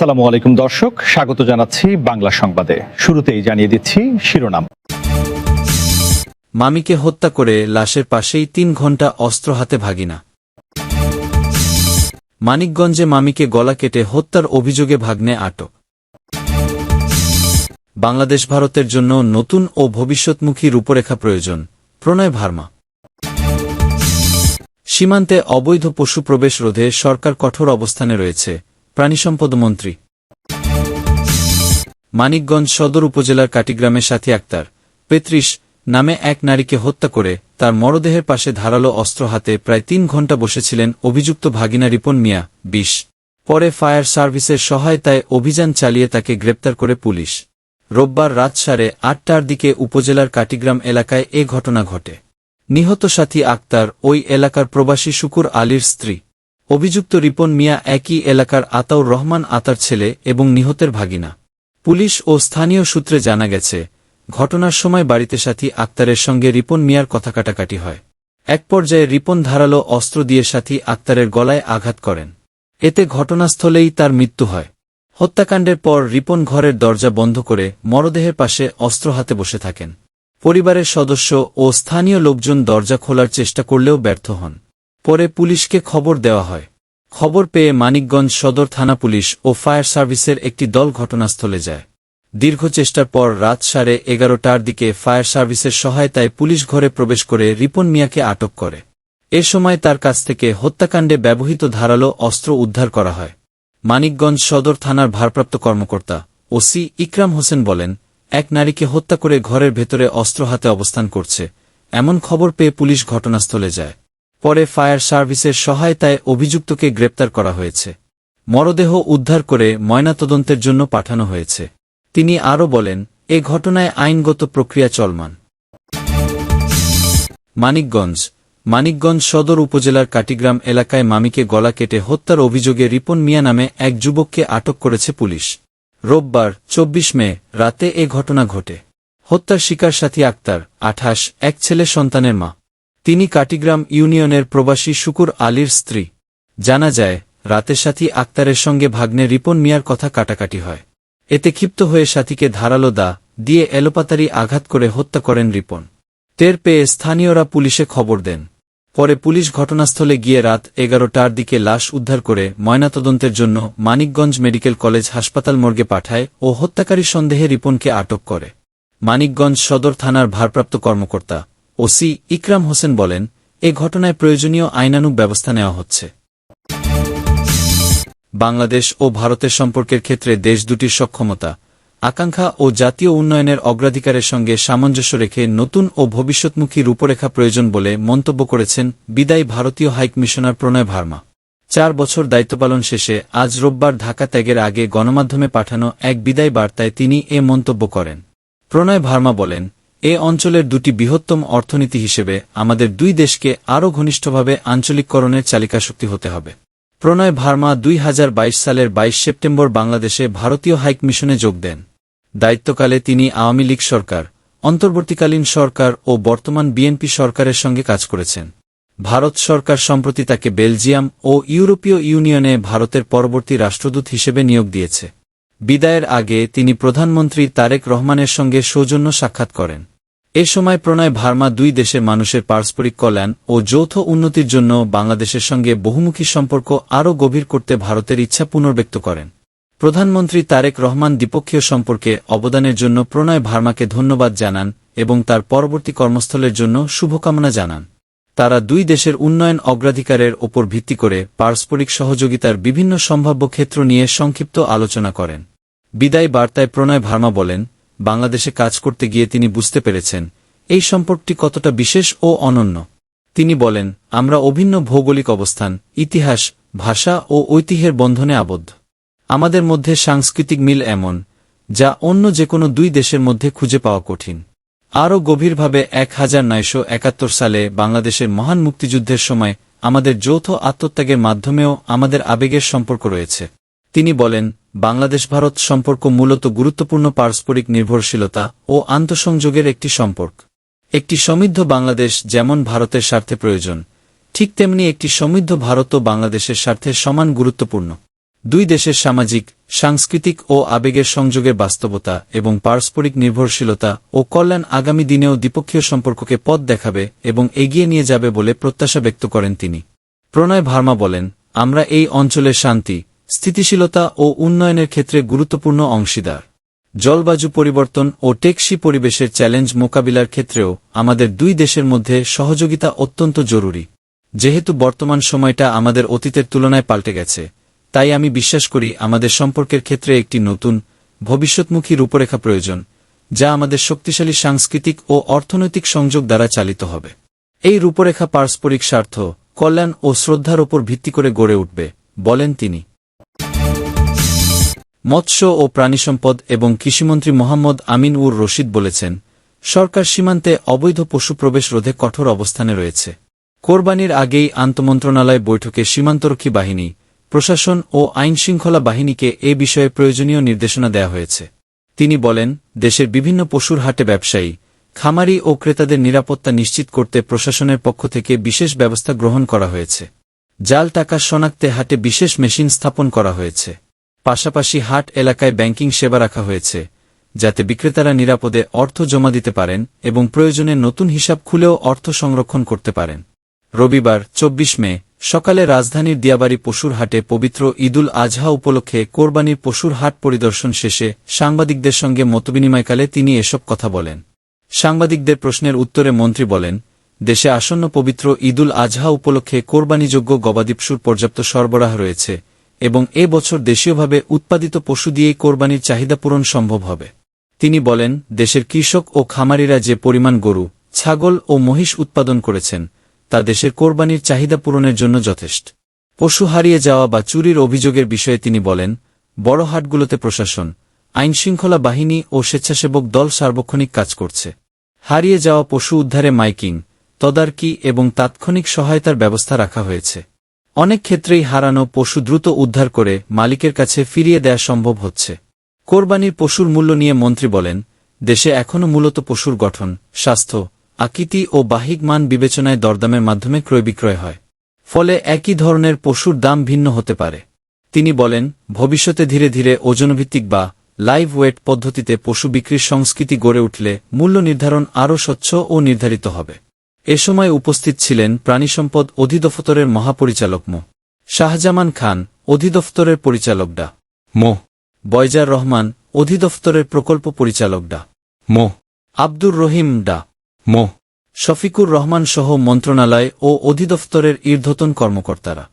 আসসালামু আলাইকুম দর্শক, স্বাগত জানাচ্ছি বাংলা সংবাদে। শুরুতেই জানিয়ে দিচ্ছি শিরোনাম। মামিকে হত্যা করে লাশের পাশেই ৩ ঘণ্টা অস্ত্র হাতে ভাগিনা। মানিকগঞ্জে মামিকে গলা কেটে হত্যার অভিযোগে ভাগ্নে আটক। বাংলাদেশ ভারতের জন্য নতুন ও ভবিষ্যৎমুখী রূপরেখা প্রয়োজন, প্রণয় ভার্মা। সীমান্তে অবৈধ পশু প্রবেশ রোধে সরকার কঠোর অবস্থানে রয়েছে, প্রাণিসম্পদ মন্ত্রী। মানিকগঞ্জ সদর উপজেলার কাটিগ্রামের সাথী আক্তার ৩৫ নামে এক নারীকে হত্যা করে তার মরদেহের পাশে ধারালো অস্ত্র হাতে প্রায় ৩ ঘণ্টা বসেছিলেন অভিযুক্ত ভাগিনা রিপন মিয়া ২০। পরে ফায়ার সার্ভিসের সহায়তায় অভিযান চালিয়ে তাকে গ্রেপ্তার করে পুলিশ। রোববার রাত 8:30টার দিকে উপজেলার কাটিগ্রাম এলাকায় এ ঘটনা ঘটে। নিহত সাথী আক্তার ওই এলাকার প্রবাসী শুকুর আলীর স্ত্রী। অভিযুক্ত রিপন মিয়া একই এলাকার আতাউর রহমান আতার ছেলে এবং নিহতের ভাগিনা। পুলিশ ও স্থানীয় সূত্রে জানা গেছে, ঘটনার সময় বাড়িতে সাথী আক্তারের সঙ্গে রিপন মিয়ার কথা কাটাকাটি হয়। এক পর্যায়ে রিপন ধারালো অস্ত্র দিয়ে সাথী আক্তারের গলায় আঘাত করেন। এতে ঘটনাস্থলেই তার মৃত্যু হয়। হত্যাকাণ্ডের পর রিপন ঘরের দরজা বন্ধ করে মরদেহের পাশে অস্ত্র হাতে বসে থাকেন। পরিবারের সদস্য ও স্থানীয় লোকজন দরজা খোলার চেষ্টা করলেও ব্যর্থ হন। পরে পুলিশকে খবর দেওয়া হয়। খবর পেয়ে মানিকগঞ্জ সদর থানা পুলিশ ও ফায়ার সার্ভিসের একটি দল ঘটনাস্থলে যায়। দীর্ঘ চেষ্টার পর রাত 11:30টার দিকে ফায়ার সার্ভিসের সহায়তায় পুলিশ ঘরে প্রবেশ করে রিপন মিয়াকে আটক করে। এ সময় তার কাছ থেকে হত্যাকাণ্ডে ব্যবহৃত ধারালো অস্ত্র উদ্ধার করা হয়। মানিকগঞ্জ সদর থানার ভারপ্রাপ্ত কর্মকর্তা ওসি ইকরাম হোসেন বলেন, এক নারীকে হত্যা করে ঘরের ভেতরে অস্ত্র হাতে অবস্থান করছে এমন খবর পেয়ে পুলিশ ঘটনাস্থলে যায়। পরে ফায়ার সার্ভিসের সহায়তায় অভিযুক্তকে গ্রেপ্তার করা হয়েছে। মরদেহ উদ্ধার করে ময়নাতদন্তের জন্য পাঠানো হয়েছে। তিনি আরও বলেন, এ ঘটনায় আইনগত প্রক্রিয়া চলমান। মানিকগঞ্জ সদর উপজেলার কাটিগ্রাম এলাকায় মামিকে গলা কেটে হত্যার অভিযোগে রিপন মিয়া নামে এক যুবককে আটক করেছে পুলিশ। রোববার ২৪ মে রাতে এ ঘটনা ঘটে। হত্যার শিকার সাথী আক্তার ২৮, এক ছেলে সন্তানের মা। তিনি কাটিগ্রাম ইউনিয়নের প্রবাসী শুকুর আলীর স্ত্রী। জানা যায়, রাতে সাথী আক্তারের সঙ্গে ভাগ্নে রিপন মিয়ার কথা কাটাকাটি হয়। এতে ক্ষিপ্ত হয়ে সাথীকে ধারালো দা দিয়ে এলোপাতাড়ি আঘাত করে হত্যা করেন রিপন। টের পেয়ে স্থানীয়রা পুলিশে খবর দেন। পরে পুলিশ ঘটনাস্থলে গিয়ে রাত 11টার দিকে লাশ উদ্ধার করে ময়নাতদন্তের জন্য মানিকগঞ্জ মেডিকেল কলেজ হাসপাতাল মর্গে পাঠায় ও হত্যাকারী সন্দেহে রিপনকে আটক করে। মানিকগঞ্জ সদর থানার ভারপ্রাপ্ত কর্মকর্তা ওসি ইকরাম হোসেন বলেন, এ ঘটনায় প্রয়োজনীয় আইনানুগ ব্যবস্থা নেওয়া হচ্ছে। বাংলাদেশ ও ভারতের সম্পর্কের ক্ষেত্রে দেশ দুটির সক্ষমতা, আকাঙ্ক্ষা ও জাতীয় উন্নয়নের অগ্রাধিকারের সঙ্গে সামঞ্জস্য রেখে নতুন ও ভবিষ্যৎমুখী রূপরেখা প্রয়োজন বলে মন্তব্য করেছেন বিদায়ী ভারতীয় হাইকমিশনার প্রণয় ভার্মা। 4 বছর দায়িত্বপালন শেষে আজ রোববার ঢাকা ত্যাগের আগে গণমাধ্যমে পাঠানো এক বিদায় বার্তায় তিনি এ মন্তব্য করেন। প্রণয় ভার্মা বলেন, এ অঞ্চলের দুটি বৃহত্তম অর্থনীতি হিসেবে আমাদের দুই দেশকে আরও ঘনিষ্ঠভাবে আঞ্চলিককরণের চালিকাশক্তি হতে হবে। প্রণয় ভার্মা 2022 সালের 22 সেপ্টেম্বর বাংলাদেশে ভারতীয় হাইকমিশনে যোগ দেন। দায়িত্বকালে তিনি আওয়ামী লীগ সরকার, অন্তর্বর্তীকালীন সরকার ও বর্তমান বিএনপি সরকারের সঙ্গে কাজ করেছেন। ভারত সরকার সম্প্রতি তাকে বেলজিয়াম ও ইউরোপীয় ইউনিয়নে ভারতের পরবর্তী রাষ্ট্রদূত হিসেবে নিয়োগ দিয়েছে। বিদায়ের আগে তিনি প্রধানমন্ত্রী তারেক রহমানের সঙ্গে সৌজন্য সাক্ষাৎ করেন। এ সময় প্রণয় ভার্মা দুই দেশের মানুষের পারস্পরিক কল্যাণ ও যৌথ উন্নতির জন্য বাংলাদেশের সঙ্গে বহুমুখী সম্পর্ক আরও গভীর করতে ভারতের ইচ্ছা পুনর্ব্যক্ত করেন। প্রধানমন্ত্রী তারেক রহমান দ্বিপক্ষীয় সম্পর্কে অবদানের জন্য প্রণয় ভার্মাকে ধন্যবাদ জানান এবং তার পরবর্তী কর্মস্থলের জন্য শুভকামনা জানান। তারা দুই দেশের উন্নয়ন অগ্রাধিকারের ওপর ভিত্তি করে পারস্পরিক সহযোগিতার বিভিন্ন সম্ভাব্য ক্ষেত্র নিয়ে সংক্ষিপ্ত আলোচনা করেন। বিদায় বার্তায় প্রণয় ভার্মা বলেন, বাংলাদেশে কাজ করতে গিয়ে তিনি বুঝতে পেরেছেন এই সম্পর্কটি কতটা বিশেষ ও অনন্য। তিনি বলেন, আমরা অভিন্ন ভৌগোলিক অবস্থান, ইতিহাস, ভাষা ও ঐতিহ্যের বন্ধনে আবদ্ধ। আমাদের মধ্যে সাংস্কৃতিক মিল এমন, যা অন্য যেকোনো দুই দেশের মধ্যে খুঁজে পাওয়া কঠিন। আরও গভীরভাবে 1971 সালে বাংলাদেশের মহান মুক্তিযুদ্ধের সময় আমাদের যৌথ আত্মত্যাগের মাধ্যমেও আমাদের আবেগের সম্পর্ক রয়েছে। তিনি বলেন, বাংলাদেশ ভারত সম্পর্ক মূলত গুরুত্বপূর্ণ পারস্পরিক নির্ভরশীলতা ও আন্তঃসংযোগের একটি সম্পর্ক। একটি সমৃদ্ধ বাংলাদেশ যেমন ভারতের স্বার্থে প্রয়োজন, ঠিক তেমনি একটি সমৃদ্ধ ভারতও বাংলাদেশের স্বার্থে সমান গুরুত্বপূর্ণ। দুই দেশের সামাজিক, সাংস্কৃতিক ও আবেগের সংযোগের বাস্তবতা এবং পারস্পরিক নির্ভরশীলতা ও কল্যাণ আগামী দিনেও দ্বিপক্ষীয় সম্পর্ককে পথ দেখাবে এবং এগিয়ে নিয়ে যাবে বলে প্রত্যাশা ব্যক্ত করেন তিনি। প্রণয় ভার্মা বলেন, আমরা এই অঞ্চলের শান্তি, স্থিতিশীলতা ও উন্নয়নের ক্ষেত্রে গুরুত্বপূর্ণ অংশীদার। জলবায়ু পরিবর্তন ও টেকসই পরিবেশের চ্যালেঞ্জ মোকাবিলার ক্ষেত্রেও আমাদের দুই দেশের মধ্যে সহযোগিতা অত্যন্ত জরুরি। যেহেতু বর্তমান সময়টা আমাদের অতীতের তুলনায় পাল্টে গেছে, তাই আমি বিশ্বাস করি আমাদের সম্পর্কের ক্ষেত্রে একটি নতুন, ভবিষ্যৎমুখী রূপরেখা প্রয়োজন, যা আমাদের শক্তিশালী সাংস্কৃতিক ও অর্থনৈতিক সংযোগ দ্বারা চালিত হবে। এই রূপরেখা পারস্পরিক স্বার্থ, কল্যাণ ও শ্রদ্ধার ওপর ভিত্তি করে গড়ে উঠবে, বলেন তিনি। মৎস্য ও প্রাণিসম্পদ এবং কৃষিমন্ত্রী মোহাম্মদ আমিন উর রশিদ বলেছেন, সরকার সীমান্তে অবৈধ পশু প্রবেশ রোধে কঠোর অবস্থানে রয়েছে। কোরবানির আগেই আন্তমন্ত্রণালয় বৈঠকে সীমান্তরক্ষী বাহিনী, প্রশাসন ও আইনশৃঙ্খলা বাহিনীকে এ বিষয়ে প্রয়োজনীয় নির্দেশনা দেওয়া হয়েছে। তিনি বলেন, দেশের বিভিন্ন পশুর হাটে ব্যবসায়ী, খামারি ও ক্রেতাদের নিরাপত্তা নিশ্চিত করতে প্রশাসনের পক্ষ থেকে বিশেষ ব্যবস্থা গ্রহণ করা হয়েছে। জাল টাকা শনাক্তে হাটে বিশেষ মেশিন স্থাপন করা হয়েছে। পাশাপাশি হাট এলাকায় ব্যাংকিং সেবা রাখা হয়েছে, যাতে বিক্রেতারা নিরাপদে অর্থ জমা দিতে পারেন এবং প্রয়োজনে নতুন হিসাব খুলেও অর্থ সংরক্ষণ করতে পারেন। রবিবার ২৪ মে সকালে রাজধানীর দিয়াবাড়ি পশুর হাটে পবিত্র ঈদুল আজহা উপলক্ষে কোরবানির পশুর হাট পরিদর্শন শেষে সাংবাদিকদের সঙ্গে মতবিনিময়কালে তিনি এসব কথা বলেন। সাংবাদিকদের প্রশ্নের উত্তরে মন্ত্রী বলেন, দেশে আসন্ন পবিত্র ঈদুল আজহা উপলক্ষে কোরবানিযোগ্য গবাদি পশুর পর্যাপ্ত সরবরাহ রয়েছে এবং এ বছর দেশীয়ভাবে উৎপাদিত পশু দিয়েই কোরবানির চাহিদা পূরণ সম্ভব হবে। তিনি বলেন, দেশের কৃষক ও খামারিরা যে পরিমাণ গরু, ছাগল ও মহিষ উৎপাদন করেছেন, তা দেশের কোরবানির চাহিদা পূরণের জন্য যথেষ্ট। পশু হারিয়ে যাওয়া বা চুরির অভিযোগের বিষয়ে তিনি বলেন, বড় হাটগুলোতে প্রশাসন, আইনশৃঙ্খলা বাহিনী ও স্বেচ্ছাসেবক দল সার্বক্ষণিক কাজ করছে। হারিয়ে যাওয়া পশু উদ্ধারে মাইকিং, তদারকি এবং তাৎক্ষণিক সহায়তার ব্যবস্থা রাখা হয়েছে। অনেক ক্ষেত্রেই হারানো পশু দ্রুত উদ্ধার করে মালিকের কাছে ফিরিয়ে দেয়া সম্ভব হচ্ছে। কোরবানির পশুর মূল্য নিয়ে মন্ত্রী বলেন, দেশে এখনও মূলত পশুর গঠন, স্বাস্থ্য, আকৃতি ও বাহ্যিক মান বিবেচনায় দরদামের মাধ্যমে ক্রয় বিক্রয় হয়। ফলে একই ধরনের পশুর দাম ভিন্ন হতে পারে। তিনি বলেন, ভবিষ্যতে ধীরে ধীরে ওজনভিত্তিক বা লাইভ ওয়েট পদ্ধতিতে পশু বিক্রির সংস্কৃতি গড়ে উঠলে মূল্য নির্ধারণ আরও স্বচ্ছ ও নির্ধারিত হবে। এ সময় উপস্থিত ছিলেন প্রাণিসম্পদ অধিদপ্তরের মহাপরিচালক মো. শাহজামান খান, অধিদপ্তরের পরিচালক ডা. মো. বয়জার রহমান, অধিদপ্তরের প্রকল্প পরিচালক ডা. মো. আব্দুর রহিম ডা. মো. শফিকুর রহমান সহ মন্ত্রণালয় ও অধিদপ্তরের ঊর্ধ্বতন কর্মকর্তারা।